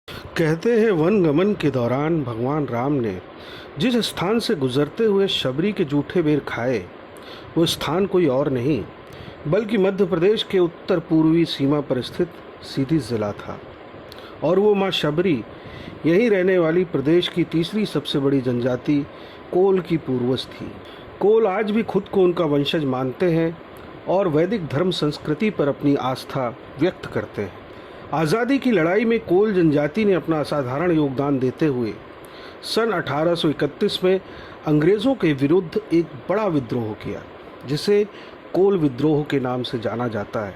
कहते हैं वन गमन के दौरान भगवान राम ने जिस स्थान से गुजरते हुए शबरी के जूठे बेर खाए, वो स्थान कोई और नहीं बल्कि मध्य प्रदेश के उत्तर पूर्वी सीमा पर स्थित सीधी जिला था। और वो माँ शबरी यहीं रहने वाली प्रदेश की तीसरी सबसे बड़ी जनजाति कोल की पूर्वज थी। कोल आज भी खुद को उनका वंशज मानते हैं और वैदिक धर्म संस्कृति पर अपनी आस्था व्यक्त करते हैं। आज़ादी की लड़ाई में कोल जनजाति ने अपना असाधारण योगदान देते हुए सन 1831 में अंग्रेज़ों के विरुद्ध एक बड़ा विद्रोह किया, जिसे कोल विद्रोह के नाम से जाना जाता है।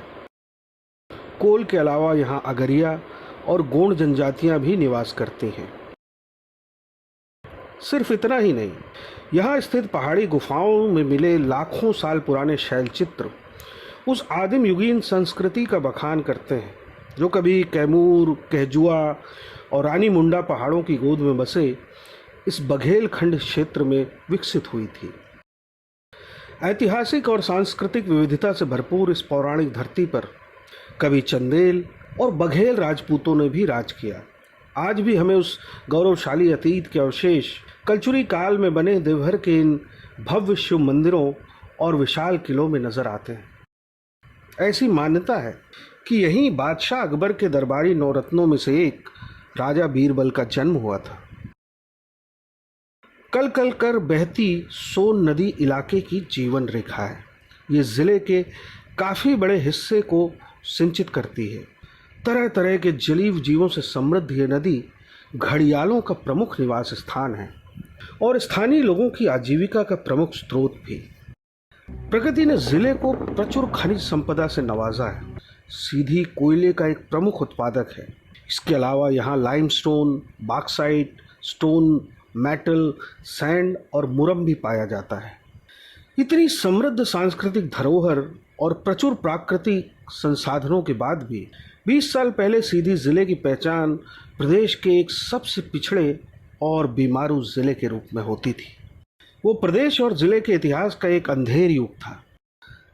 कोल के अलावा यहाँ अगरिया और गोंड जनजातियाँ भी निवास करती हैं। सिर्फ इतना ही नहीं, यहाँ स्थित पहाड़ी गुफाओं में मिले लाखों साल पुराने शैलचित्र उस आदिम युगीन संस्कृति का बखान करते हैं, जो कभी कैमूर, कहजुआ और रानी मुंडा पहाड़ों की गोद में बसे इस बघेलखंड क्षेत्र में विकसित हुई थी। ऐतिहासिक और सांस्कृतिक विविधता से भरपूर इस पौराणिक धरती पर कभी चंदेल और बघेल राजपूतों ने भी राज किया। आज भी हमें उस गौरवशाली अतीत के अवशेष कलचुरी काल में बने देवघर के इन भव्य शिव मंदिरों और विशाल किलों में नजर आते हैं। ऐसी मान्यता है कि यहीं बादशाह अकबर के दरबारी नौरत्नों में से एक राजा बीरबल का जन्म हुआ था। कल कल कर बहती सोन नदी इलाके की जीवन रेखा है। ये ज़िले के काफ़ी बड़े हिस्से को सिंचित करती है। तरह तरह के जलीय जीवों से समृद्ध ये नदी घड़ियालों का प्रमुख निवास स्थान है और स्थानीय लोगों की आजीविका का प्रमुख स्रोत भी। प्रकृति ने ज़िले को प्रचुर खनिज संपदा से नवाजा है। सीधी कोयले का एक प्रमुख उत्पादक है। इसके अलावा यहाँ limestone, bauxite, stone, metal, sand और मुरम भी पाया जाता है। इतनी समृद्ध सांस्कृतिक धरोहर और प्रचुर प्राकृतिक संसाधनों के बाद भी 20 साल पहले सीधी ज़िले की पहचान प्रदेश के एक सबसे पिछड़े और बीमारू ज़िले के रूप में होती थी। वो प्रदेश और ज़िले के इतिहास का एक अंधेर युग था।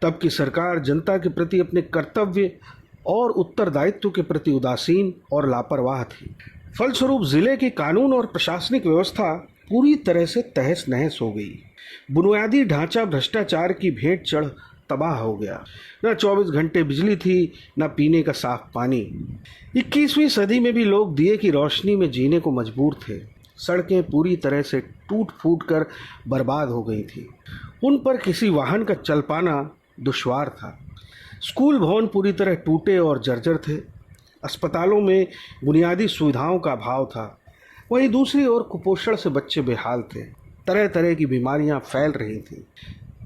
तब की सरकार जनता के प्रति अपने कर्तव्य और उत्तरदायित्व के प्रति उदासीन और लापरवाह थी। फलस्वरूप ज़िले की कानून और प्रशासनिक व्यवस्था पूरी तरह से तहस नहस हो गई। बुनियादी ढांचा भ्रष्टाचार की भेंट चढ़ तबाह हो गया। न 24 घंटे बिजली थी, न पीने का साफ पानी। 21वीं सदी में भी लोग दिए की रोशनी में जीने को मजबूर थे। सड़कें पूरी तरह से टूट फूट कर बर्बाद हो गई थी। उन पर किसी वाहन का चल पाना दुश्वार था। स्कूल भवन पूरी तरह टूटे और जर्जर थे। अस्पतालों में बुनियादी सुविधाओं का अभाव था। वहीं दूसरी ओर कुपोषण से बच्चे बेहाल थे। तरह तरह की बीमारियां फैल रही थीं।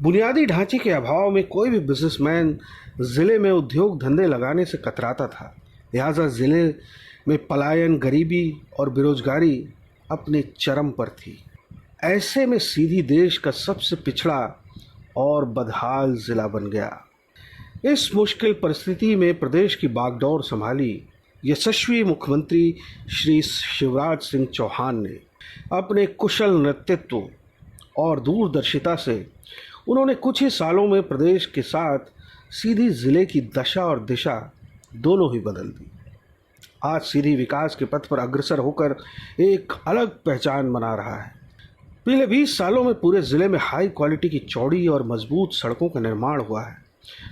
बुनियादी ढांचे के अभाव में कोई भी बिजनेसमैन ज़िले में उद्योग धंधे लगाने से कतराता था। लिहाजा ज़िले में पलायन, गरीबी और बेरोजगारी अपने चरम पर थी। ऐसे में सीधी देश का सबसे पिछड़ा और बदहाल ज़िला बन गया। इस मुश्किल परिस्थिति में प्रदेश की बागडोर संभाली यशस्वी मुख्यमंत्री श्री शिवराज सिंह चौहान ने। अपने कुशल नेतृत्व और दूरदर्शिता से उन्होंने कुछ ही सालों में प्रदेश के साथ सीधी ज़िले की दशा और दिशा दोनों ही बदल दी। आज सीधी विकास के पथ पर अग्रसर होकर एक अलग पहचान बना रहा है। पिछले 20 सालों में पूरे ज़िले में हाई क्वालिटी की चौड़ी और मजबूत सड़कों का निर्माण हुआ है।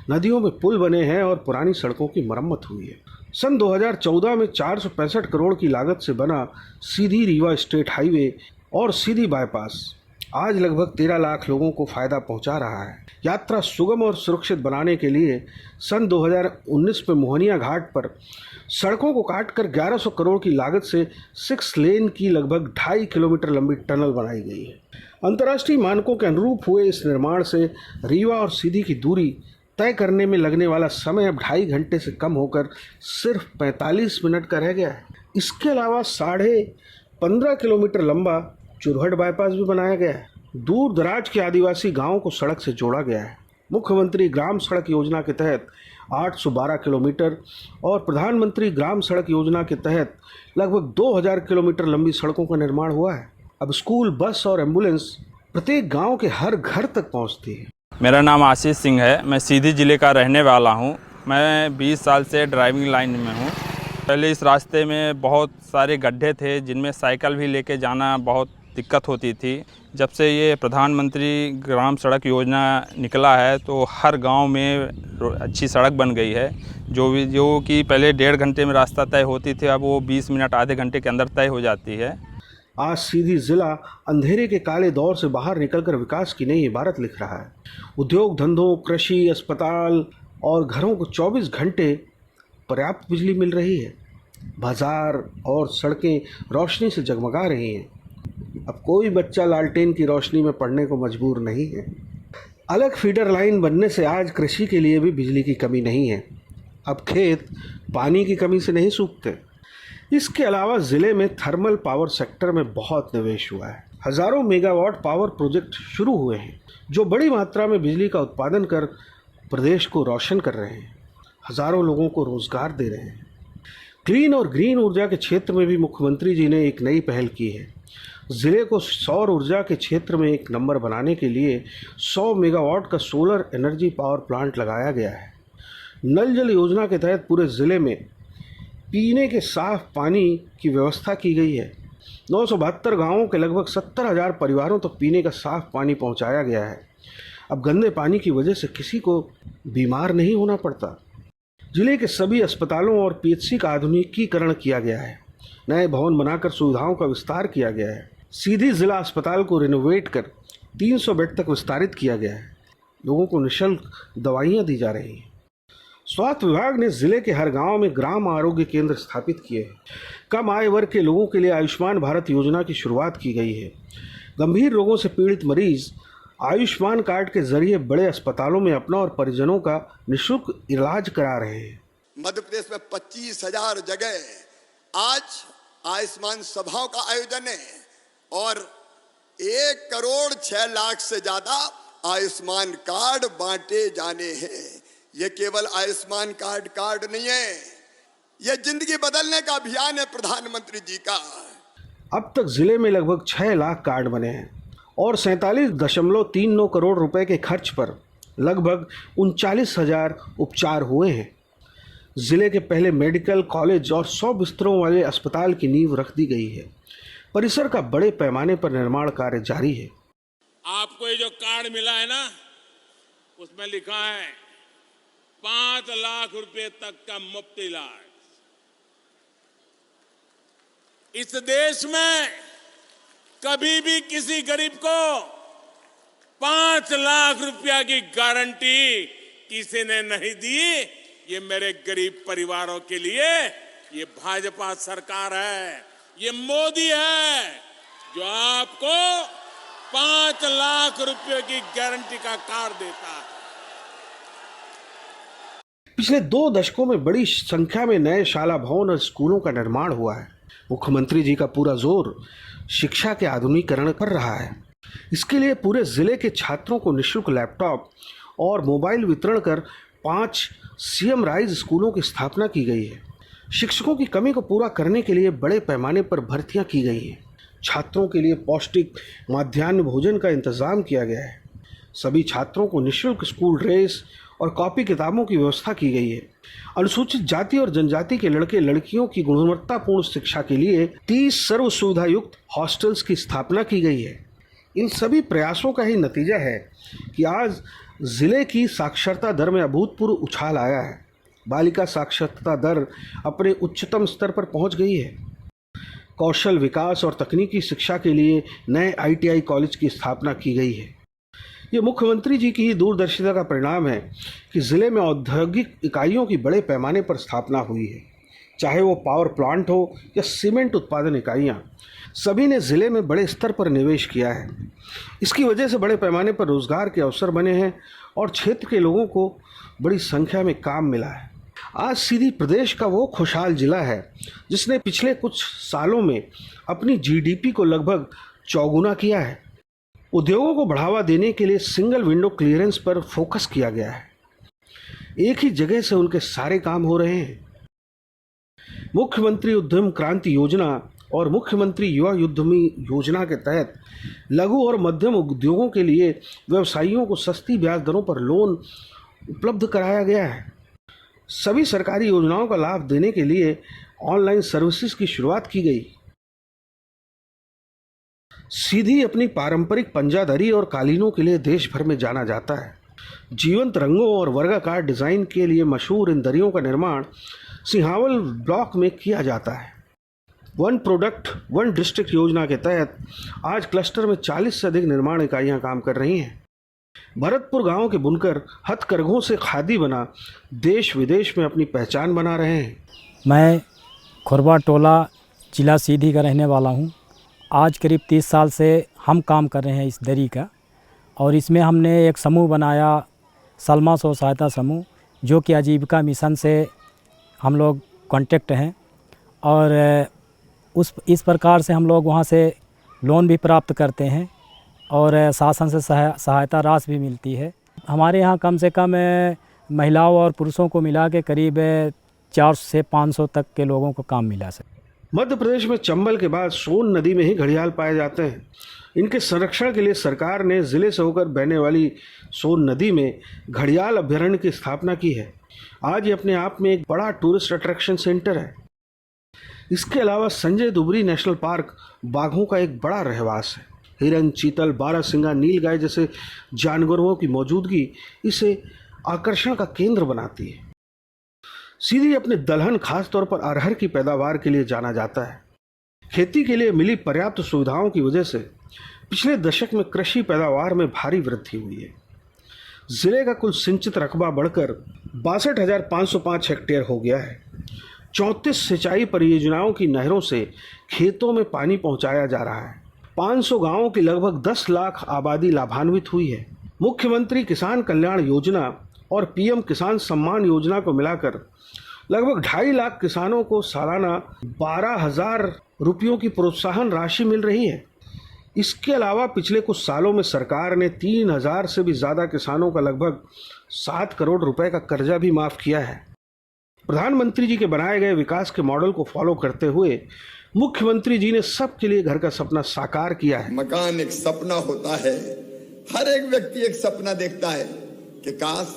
नदियों में पुल बने हैं और पुरानी सड़कों की मरम्मत हुई है। सन 2014 में 465 करोड़ की लागत से बना सीधी रीवा स्टेट हाईवे और सीधी बाईपास आज लगभग 13 लाख लोगों को फ़ायदा पहुंचा रहा है। यात्रा सुगम और सुरक्षित बनाने के लिए सन 2019 में मोहनिया घाट पर सड़कों को काटकर 1100 करोड़ की लागत से 6 लेन की लगभग 2.5 किलोमीटर लंबी टनल बनाई गई है। अंतर्राष्ट्रीय मानकों के अनुरूप हुए इस निर्माण से रीवा और सीधी की दूरी तय करने में लगने वाला समय अब 2.5 घंटे से कम होकर सिर्फ 45 मिनट का रह गया है। इसके अलावा 15.5 किलोमीटर लंबा चुरहट बाईपास भी बनाया गया है। दूर दराज के आदिवासी गांवों को सड़क से जोड़ा गया है। मुख्यमंत्री ग्राम सड़क योजना के तहत 812 किलोमीटर और प्रधानमंत्री ग्राम सड़क योजना के तहत लगभग 2000 किलोमीटर लंबी सड़कों का निर्माण हुआ है। अब स्कूल, बस और एम्बुलेंस प्रत्येक गांव के हर घर तक पहुंचती है। मेरा नाम आशीष सिंह है। मैं सीधी ज़िले का रहने वाला हूं। मैं 20 साल से ड्राइविंग लाइन में हूं। पहले इस रास्ते में बहुत सारे गड्ढे थे जिनमें साइकिल भी लेके जाना बहुत दिक्कत होती थी। जब से ये प्रधानमंत्री ग्राम सड़क योजना निकला है तो हर गांव में अच्छी सड़क बन गई है। जो कि पहले 1.5 घंटे में रास्ता तय होती थी, अब वो 20 मिनट आधे घंटे के अंदर तय हो जाती है। आज सीधी जिला अंधेरे के काले दौर से बाहर निकलकर विकास की नई इबारत लिख रहा है। उद्योग धंधों, कृषि, अस्पताल और घरों को 24 घंटे पर्याप्त बिजली मिल रही है। बाजार और सड़कें रोशनी से जगमगा रही हैं। अब कोई बच्चा लालटेन की रोशनी में पढ़ने को मजबूर नहीं है। अलग फीडर लाइन बनने से आज कृषि के लिए भी बिजली की कमी नहीं है। अब खेत पानी की कमी से नहीं सूखते। इसके अलावा ज़िले में थर्मल पावर सेक्टर में बहुत निवेश हुआ है। हज़ारों मेगावाट पावर प्रोजेक्ट शुरू हुए हैं जो बड़ी मात्रा में बिजली का उत्पादन कर प्रदेश को रोशन कर रहे हैं, हज़ारों लोगों को रोज़गार दे रहे हैं। क्लीन और ग्रीन ऊर्जा के क्षेत्र में भी मुख्यमंत्री जी ने एक नई पहल की है। ज़िले को सौर ऊर्जा के क्षेत्र में एक नंबर बनाने के लिए 100 मेगावाट का सोलर एनर्जी पावर प्लांट लगाया गया है। नल जल योजना के तहत पूरे ज़िले में पीने के साफ पानी की व्यवस्था की गई है। 972 गांवों के लगभग 70,000 परिवारों तक पीने का साफ पानी पहुंचाया गया है। अब गंदे पानी की वजह से किसी को बीमार नहीं होना पड़ता। जिले के सभी अस्पतालों और पीएचसी का आधुनिकीकरण किया गया है। नए भवन बनाकर सुविधाओं का विस्तार किया गया है। सीधी जिला अस्पताल को रिनोवेट कर 300 बेड तक विस्तारित किया गया है। लोगों को निःशुल्क दवाइयाँ दी जा रही हैं। स्वास्थ्य विभाग ने जिले के हर गांव में ग्राम आरोग्य केंद्र स्थापित किए हैं। कम आय वर्ग के लोगों के लिए आयुष्मान भारत योजना की शुरुआत की गई है। गंभीर रोगों से पीड़ित मरीज आयुष्मान कार्ड के जरिए बड़े अस्पतालों में अपना और परिजनों का निःशुल्क इलाज करा रहे हैं। मध्य प्रदेश में 25,000 जगह आज आयुष्मान सभाओं का आयोजन है और 1,06,00,000 से ज्यादा आयुष्मान कार्ड बांटे जाने हैं। ये केवल आयुष्मान कार्ड नहीं है, ये जिंदगी बदलने का अभियान है प्रधानमंत्री जी का। अब तक जिले में लगभग 6 लाख कार्ड बने हैं और 47.39 करोड़ रुपए के खर्च पर लगभग 39,000 उपचार हुए हैं। जिले के पहले मेडिकल कॉलेज और 100 बिस्तरों वाले अस्पताल की नींव रख दी गई है। परिसर का बड़े पैमाने पर निर्माण कार्य जारी है। आपको ये जो कार्ड मिला है ना, उसमें लिखा है 5 लाख रुपए तक का मुफ्त इलाज। इस देश में कभी भी किसी गरीब को 5 लाख रुपया की गारंटी किसी ने नहीं दी। ये मेरे गरीब परिवारों के लिए ये भाजपा सरकार है, ये मोदी है जो आपको 5 लाख रुपए की गारंटी का कार्ड देता है। पिछले 2 दशकों में बड़ी संख्या में नए शाला भवन और स्कूलों का निर्माण हुआ है। मुख्यमंत्री जी का पूरा जोर शिक्षा के आधुनिकीकरण पर रहा है। इसके लिए पूरे जिले के छात्रों को निःशुल्क लैपटॉप और मोबाइल वितरण कर 5 सीएम राइज स्कूलों की स्थापना की गई है। शिक्षकों की कमी को पूरा करने के लिए बड़े पैमाने पर भर्तियां की गई हैं। छात्रों के लिए पौष्टिक मध्याह्न भोजन का इंतजाम किया गया है। सभी छात्रों को निःशुल्क स्कूल ड्रेस और कॉपी किताबों की व्यवस्था की गई है। अनुसूचित जाति और जनजाति के लड़के लड़कियों की गुणवत्तापूर्ण शिक्षा के लिए 30 सर्व सुविधा युक्त हॉस्टल्स की स्थापना की गई है। इन सभी प्रयासों का ही नतीजा है कि आज जिले की साक्षरता दर में अभूतपूर्व उछाल आया है। बालिका साक्षरता दर अपने उच्चतम स्तर पर पहुंच गई है। कौशल विकास और तकनीकी शिक्षा के लिए नए ITI कॉलेज की स्थापना की गई है। ये मुख्यमंत्री जी की ही दूरदर्शिता का परिणाम है कि ज़िले में औद्योगिक इकाइयों की बड़े पैमाने पर स्थापना हुई है। चाहे वो पावर प्लांट हो या सीमेंट उत्पादन इकाइयाँ, सभी ने ज़िले में बड़े स्तर पर निवेश किया है। इसकी वजह से बड़े पैमाने पर रोज़गार के अवसर बने हैं और क्षेत्र के लोगों को बड़ी संख्या में काम मिला है। आज सीधी प्रदेश का वो खुशहाल जिला है जिसने पिछले कुछ सालों में अपनी GDP को लगभग चौगुना किया है। उद्योगों को बढ़ावा देने के लिए सिंगल विंडो क्लियरेंस पर फोकस किया गया है। एक ही जगह से उनके सारे काम हो रहे हैं। मुख्यमंत्री उद्यम क्रांति योजना और मुख्यमंत्री युवा उद्यमी योजना के तहत लघु और मध्यम उद्योगों के लिए व्यवसायियों को सस्ती ब्याज दरों पर लोन उपलब्ध कराया गया है। सभी सरकारी योजनाओं का लाभ देने के लिए ऑनलाइन सर्विसेज की शुरुआत की गई। सीधी अपनी पारंपरिक पंजादरी और कालीनों के लिए देश भर में जाना जाता है। जीवंत रंगों और वर्गाकार डिजाइन के लिए मशहूर इन दरियों का निर्माण सिंहावल ब्लॉक में किया जाता है। वन प्रोडक्ट वन डिस्ट्रिक्ट योजना के तहत आज क्लस्टर में 40 से अधिक निर्माण इकाइयां काम कर रही हैं। भरतपुर गांव के बुनकर हथकरघों से खादी बना देश विदेश में अपनी पहचान बना रहे हैं। मैं खुरबा टोला जिला सीधी का रहने वाला हूं। आज करीब 30 साल से हम काम कर रहे हैं इस दरी का, और इसमें हमने एक समूह बनाया, सलमा स्व सहायता समूह, जो कि आजीविका मिशन से हम लोग कांटेक्ट हैं, और इस प्रकार से हम लोग वहाँ से लोन भी प्राप्त करते हैं और शासन से सहायता राशि भी मिलती है। हमारे यहाँ कम से कम महिलाओं और पुरुषों को मिला के करीब 400 से 500 तक के लोगों को काम मिला है। मध्य प्रदेश में चंबल के बाद सोन नदी में ही घड़ियाल पाए जाते हैं। इनके संरक्षण के लिए सरकार ने जिले से होकर बहने वाली सोन नदी में घड़ियाल अभयारण्य की स्थापना की है। आज ये अपने आप में एक बड़ा टूरिस्ट अट्रैक्शन सेंटर है। इसके अलावा संजय दुबरी नेशनल पार्क बाघों का एक बड़ा रहवास है। हिरन, चीतल, बारहसिंगा, नीलगाय जैसे जानवरों की मौजूदगी इसे आकर्षण का केंद्र बनाती है। सीधी अपने दलहन, खास तौर पर अरहर की पैदावार के लिए जाना जाता है। खेती के लिए मिली पर्याप्त सुविधाओं की वजह से पिछले दशक में कृषि पैदावार में भारी वृद्धि हुई है। जिले का कुल सिंचित रकबा बढ़कर 62,505 हेक्टेयर हो गया है। 34 सिंचाई परियोजनाओं की नहरों से खेतों में पानी पहुंचाया जा रहा है। 500 गांवों की लगभग 10 लाख आबादी लाभान्वित हुई है। मुख्यमंत्री किसान कल्याण योजना और पीएम किसान सम्मान योजना को मिलाकर लगभग 2.5 लाख किसानों को सालाना 12,000 रुपयों की प्रोत्साहन राशि मिल रही है। इसके अलावा पिछले कुछ सालों में सरकार ने 3,000 से भी ज़्यादा किसानों का लगभग 7 करोड़ रुपए का कर्जा भी माफ़ किया है। प्रधानमंत्री जी के बनाए गए विकास के मॉडल को फॉलो करते हुए मुख्यमंत्री जी ने सबके लिए घर का सपना साकार किया है। मकान एक सपना होता है। हर एक व्यक्ति एक सपना देखता है कि काश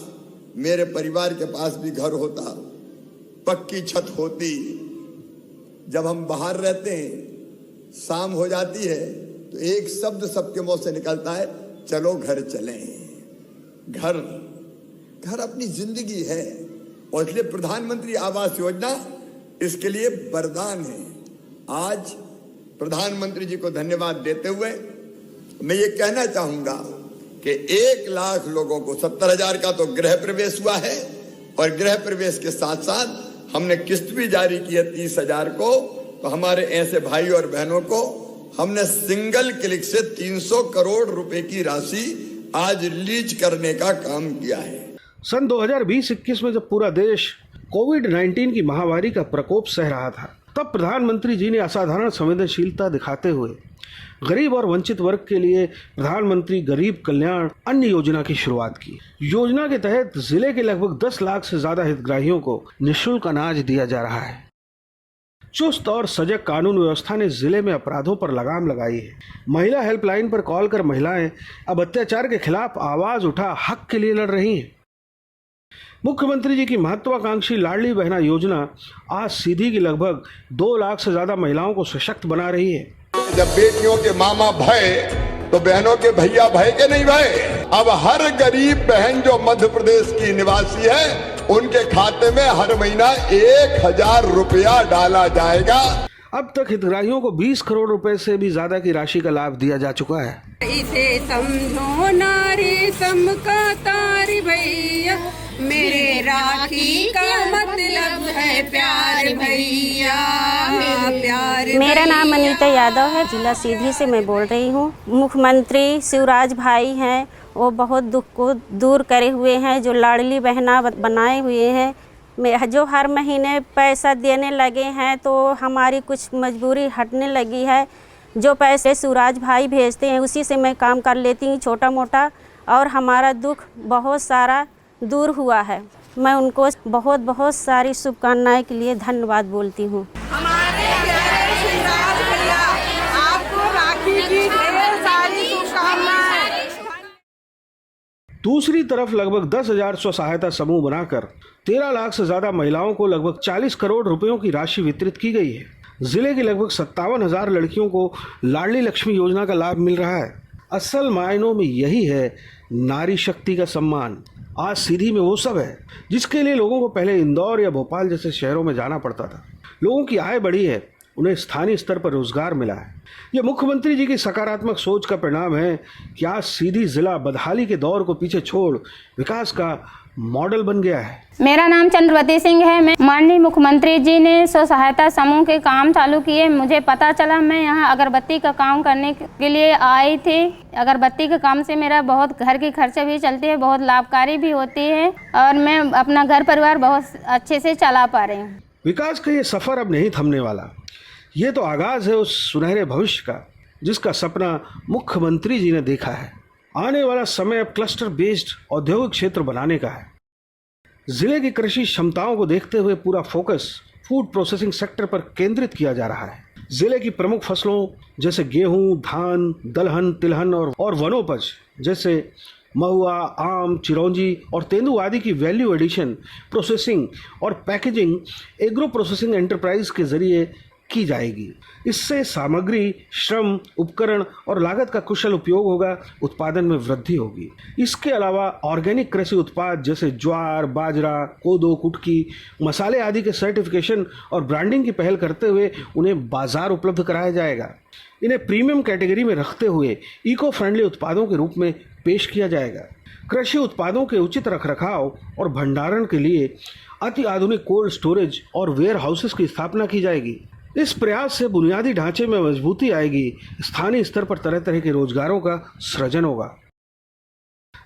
मेरे परिवार के पास भी घर होता, पक्की छत होती। जब हम बाहर रहते हैं, शाम हो जाती है तो एक शब्द सबके मुंह से निकलता है, चलो घर चलें। घर घर अपनी जिंदगी है, और इसलिए प्रधानमंत्री आवास योजना इसके लिए वरदान है। आज प्रधानमंत्री जी को धन्यवाद देते हुए मैं ये कहना चाहूंगा कि 1 लाख लोगों को 70,000 का तो गृह प्रवेश हुआ है, और गृह प्रवेश के साथ साथ हमने किस्त भी जारी की है 30,000 को। तो हमारे ऐसे भाई और बहनों को हमने सिंगल क्लिक से 300 करोड़ रुपए की राशि आज रिलीज करने का काम किया है। सन 2020-21 में जब पूरा देश कोविड-19 की महामारी का प्रकोप सह रहा था, तब प्रधानमंत्री जी ने असाधारण संवेदनशीलता दिखाते हुए गरीब और वंचित वर्ग के लिए प्रधानमंत्री गरीब कल्याण अन्न योजना की शुरुआत की। योजना के तहत जिले के लगभग 10 लाख से ज्यादा हितग्राहियों को निःशुल्क अनाज दिया जा रहा है। चुस्त और सजग कानून व्यवस्था ने जिले में अपराधों पर लगाम लगाई है। महिला हेल्पलाइन पर कॉल कर महिलाएं अब अत्याचार के खिलाफ आवाज उठा हक के लिए लड़ रही हैं। मुख्यमंत्री जी की महत्वाकांक्षी लाडली बहना योजना आज सीधी की लगभग 2 लाख से ज्यादा महिलाओं को सशक्त बना रही है। जब बेटियों के मामा भय तो बहनों के भैया भय के नहीं भय। अब हर गरीब बहन जो मध्य प्रदेश की निवासी है, उनके खाते में हर महीना 1,000 रुपया डाला जाएगा। अब तक हितग्राहियों को 20 करोड़ रुपए से भी ज्यादा की राशि का लाभ दिया जा चुका है। इसे समझो नारी समका तारी भैया, मेरे राखी का मतलब है प्यार भैया, प्यार। मेरा नाम अनीता यादव है, जिला सीधी से मैं बोल रही हूँ। मुख्यमंत्री शिवराज भाई हैं, वो बहुत दुख को दूर करे हुए हैं। जो लाडली बहना बनाए हुए हैं, जो हर महीने पैसा देने लगे हैं, तो हमारी कुछ मजबूरी हटने लगी है। जो पैसे शिवराज भाई भेजते हैं उसी से मैं काम कर लेती हूँ छोटा मोटा, और हमारा दुख बहुत सारा दूर हुआ है। मैं उनको बहुत बहुत सारी शुभकामनाएं के लिए धन्यवाद बोलती हूँ। हमारे प्यारे शिवराज भैया, आपको राखी की ढेर सारी शुभकामनाएं। दूसरी तरफ लगभग 10,000 स्व सहायता समूह बनाकर 13 लाख से ज़्यादा महिलाओं को लगभग 40 करोड़ रुपयों की राशि वितरित की गई है। जिले की लगभग 57,000 लड़कियों को लाडली लक्ष्मी योजना का लाभ मिल रहा है। असल मायनों में यही है नारी शक्ति का सम्मान। आज सीधी में वो सब है जिसके लिए लोगों को पहले इंदौर या भोपाल जैसे शहरों में जाना पड़ता था। लोगों की आय बढ़ी है, उन्हें स्थानीय स्तर पर रोजगार मिला है। ये मुख्यमंत्री जी की सकारात्मक सोच का परिणाम है कि आज सीधी जिला बदहाली के दौर को पीछे छोड़ विकास का मॉडल बन गया है। मेरा नाम चंद्रवती सिंह है। मैं माननीय मुख्यमंत्री जी ने स्व सहायता समूह के काम चालू किए। मुझे पता चला, मैं यहाँ अगरबत्ती का काम करने के लिए आई थी। अगरबत्ती के काम से मेरा बहुत घर की खर्चे भी चलती है, बहुत लाभकारी भी होती है और मैं अपना घर परिवार बहुत अच्छे से चला पा रही हूँ। विकास का ये सफर अब नहीं थमने वाला। ये तो आगाज है उस सुनहरे भविष्य का जिसका सपना मुख्यमंत्री जी ने देखा है। आने वाला समय अब क्लस्टर बेस्ड औद्योगिक क्षेत्र बनाने का है। जिले की कृषि क्षमताओं को देखते हुए पूरा फोकस फूड प्रोसेसिंग सेक्टर पर केंद्रित किया जा रहा है। जिले की प्रमुख फसलों जैसे गेहूं, धान, दलहन, तिलहन और वनोपज जैसे महुआ, आम, चिरौंजी और तेंदू आदि की वैल्यू एडिशन, प्रोसेसिंग और पैकेजिंग एग्रो प्रोसेसिंग एंटरप्राइज के जरिए की जाएगी। इससे सामग्री, श्रम, उपकरण और लागत का कुशल उपयोग होगा, उत्पादन में वृद्धि होगी। इसके अलावा ऑर्गेनिक कृषि उत्पाद जैसे ज्वार, बाजरा, कोदो, कुटकी, मसाले आदि के सर्टिफिकेशन और ब्रांडिंग की पहल करते हुए उन्हें बाजार उपलब्ध कराया जाएगा। इन्हें प्रीमियम कैटेगरी में रखते हुए इको फ्रेंडली उत्पादों के रूप में पेश किया जाएगा। कृषि उत्पादों के उचित रखरखाव और भंडारण के लिए अति आधुनिक कोल्ड स्टोरेज और वेयर हाउसेस की स्थापना की जाएगी। इस प्रयास से बुनियादी ढांचे में मजबूती आएगी, स्थानीय स्तर पर तरह तरह के रोजगारों का सृजन होगा।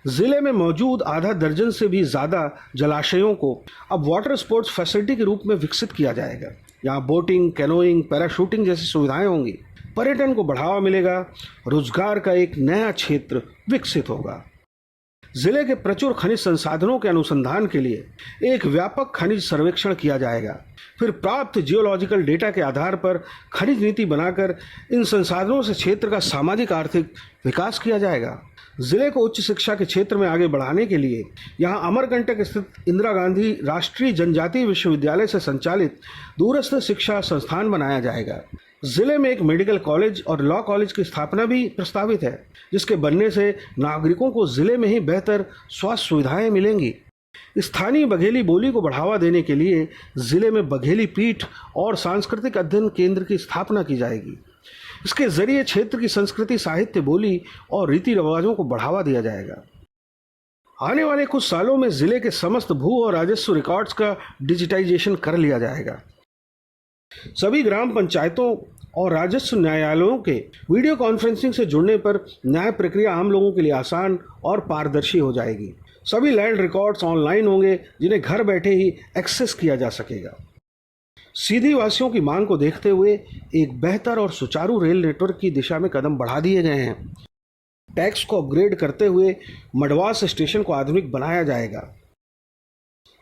जिले में मौजूद आधा दर्जन से भी ज्यादा जलाशयों को अब वाटर स्पोर्ट्स फैसिलिटी के रूप में विकसित किया जाएगा। यहाँ बोटिंग, कैनोइंग, पैराशूटिंग जैसी सुविधाएं होंगी। पर्यटन को बढ़ावा मिलेगा, रोजगार का एक नया क्षेत्र विकसित होगा। जिले के प्रचुर खनिज संसाधनों के अनुसंधान के लिए एक व्यापक खनिज सर्वेक्षण किया जाएगा। फिर प्राप्त जियोलॉजिकल डेटा के आधार पर खनिज नीति बनाकर इन संसाधनों से क्षेत्र का सामाजिक आर्थिक विकास किया जाएगा। जिले को उच्च शिक्षा के क्षेत्र में आगे बढ़ाने के लिए यहाँ अमरकंटक स्थित इंदिरा गांधी राष्ट्रीय जनजातीय विश्वविद्यालय से संचालित दूरस्थ शिक्षा संस्थान बनाया जाएगा। जिले में एक मेडिकल कॉलेज और लॉ कॉलेज की स्थापना भी प्रस्तावित है, जिसके बनने से नागरिकों को जिले में ही बेहतर स्वास्थ्य सुविधाएं मिलेंगी। स्थानीय बघेली बोली को बढ़ावा देने के लिए जिले में बघेली पीठ और सांस्कृतिक अध्ययन केंद्र की स्थापना की जाएगी। इसके जरिए क्षेत्र की संस्कृति, साहित्य, बोली और रीति रिवाजों को बढ़ावा दिया जाएगा। आने वाले कुछ सालों में जिले के समस्त भू और राजस्व रिकॉर्ड्स का डिजिटाइजेशन कर लिया जाएगा। सभी ग्राम पंचायतों और राजस्व न्यायालयों के वीडियो कॉन्फ्रेंसिंग से जुड़ने पर न्याय प्रक्रिया आम लोगों के लिए आसान और पारदर्शी हो जाएगी। सभी लैंड रिकॉर्ड्स ऑनलाइन होंगे, जिन्हें घर बैठे ही एक्सेस किया जा सकेगा। सीधी वासियों की मांग को देखते हुए एक बेहतर और सुचारू रेल नेटवर्क की दिशा में कदम बढ़ा दिए गए हैं। टैक्स को अपग्रेड करते हुए मडवास स्टेशन को आधुनिक बनाया जाएगा।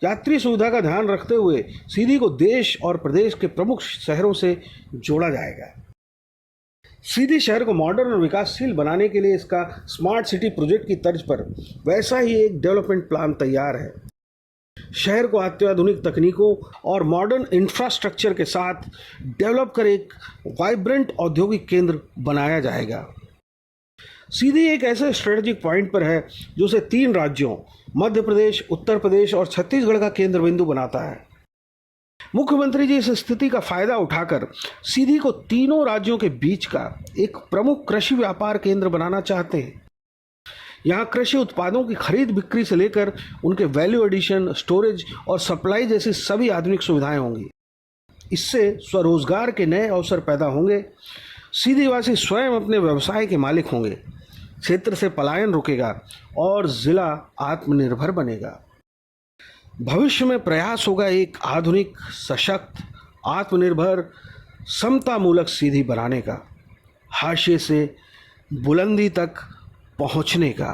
यात्री सुविधा का ध्यान रखते हुए सीधी को देश और प्रदेश के प्रमुख शहरों से जोड़ा जाएगा। सीधी शहर को मॉडर्न और विकासशील बनाने के लिए इसका स्मार्ट सिटी प्रोजेक्ट की तर्ज पर वैसा ही एक डेवलपमेंट प्लान तैयार है। शहर को अत्याधुनिक तकनीकों और मॉडर्न इंफ्रास्ट्रक्चर के साथ डेवलप कर एक वाइब्रेंट औद्योगिक केंद्र बनाया जाएगा। सीधी एक ऐसे स्ट्रेटेजिक पॉइंट पर है जो उसे 3 राज्यों मध्य प्रदेश, उत्तर प्रदेश और छत्तीसगढ़ का केंद्र बिंदु बनाता है। मुख्यमंत्री जी इस स्थिति का फायदा उठाकर सीधी को तीनों राज्यों के बीच का एक प्रमुख कृषि व्यापार केंद्र बनाना चाहते हैं। यहाँ कृषि उत्पादों की खरीद बिक्री से लेकर उनके वैल्यू एडिशन, स्टोरेज और सप्लाई जैसी सभी आधुनिक सुविधाएं होंगी। इससे स्वरोजगार के नए अवसर पैदा होंगे। सीधीवासी स्वयं अपने व्यवसाय के मालिक होंगे। क्षेत्र से पलायन रुकेगा और जिला आत्मनिर्भर बनेगा। भविष्य में प्रयास होगा एक आधुनिक, सशक्त, आत्मनिर्भर, समतामूलक सीधी बनाने का, हाशिए से बुलंदी तक पहुंचने का।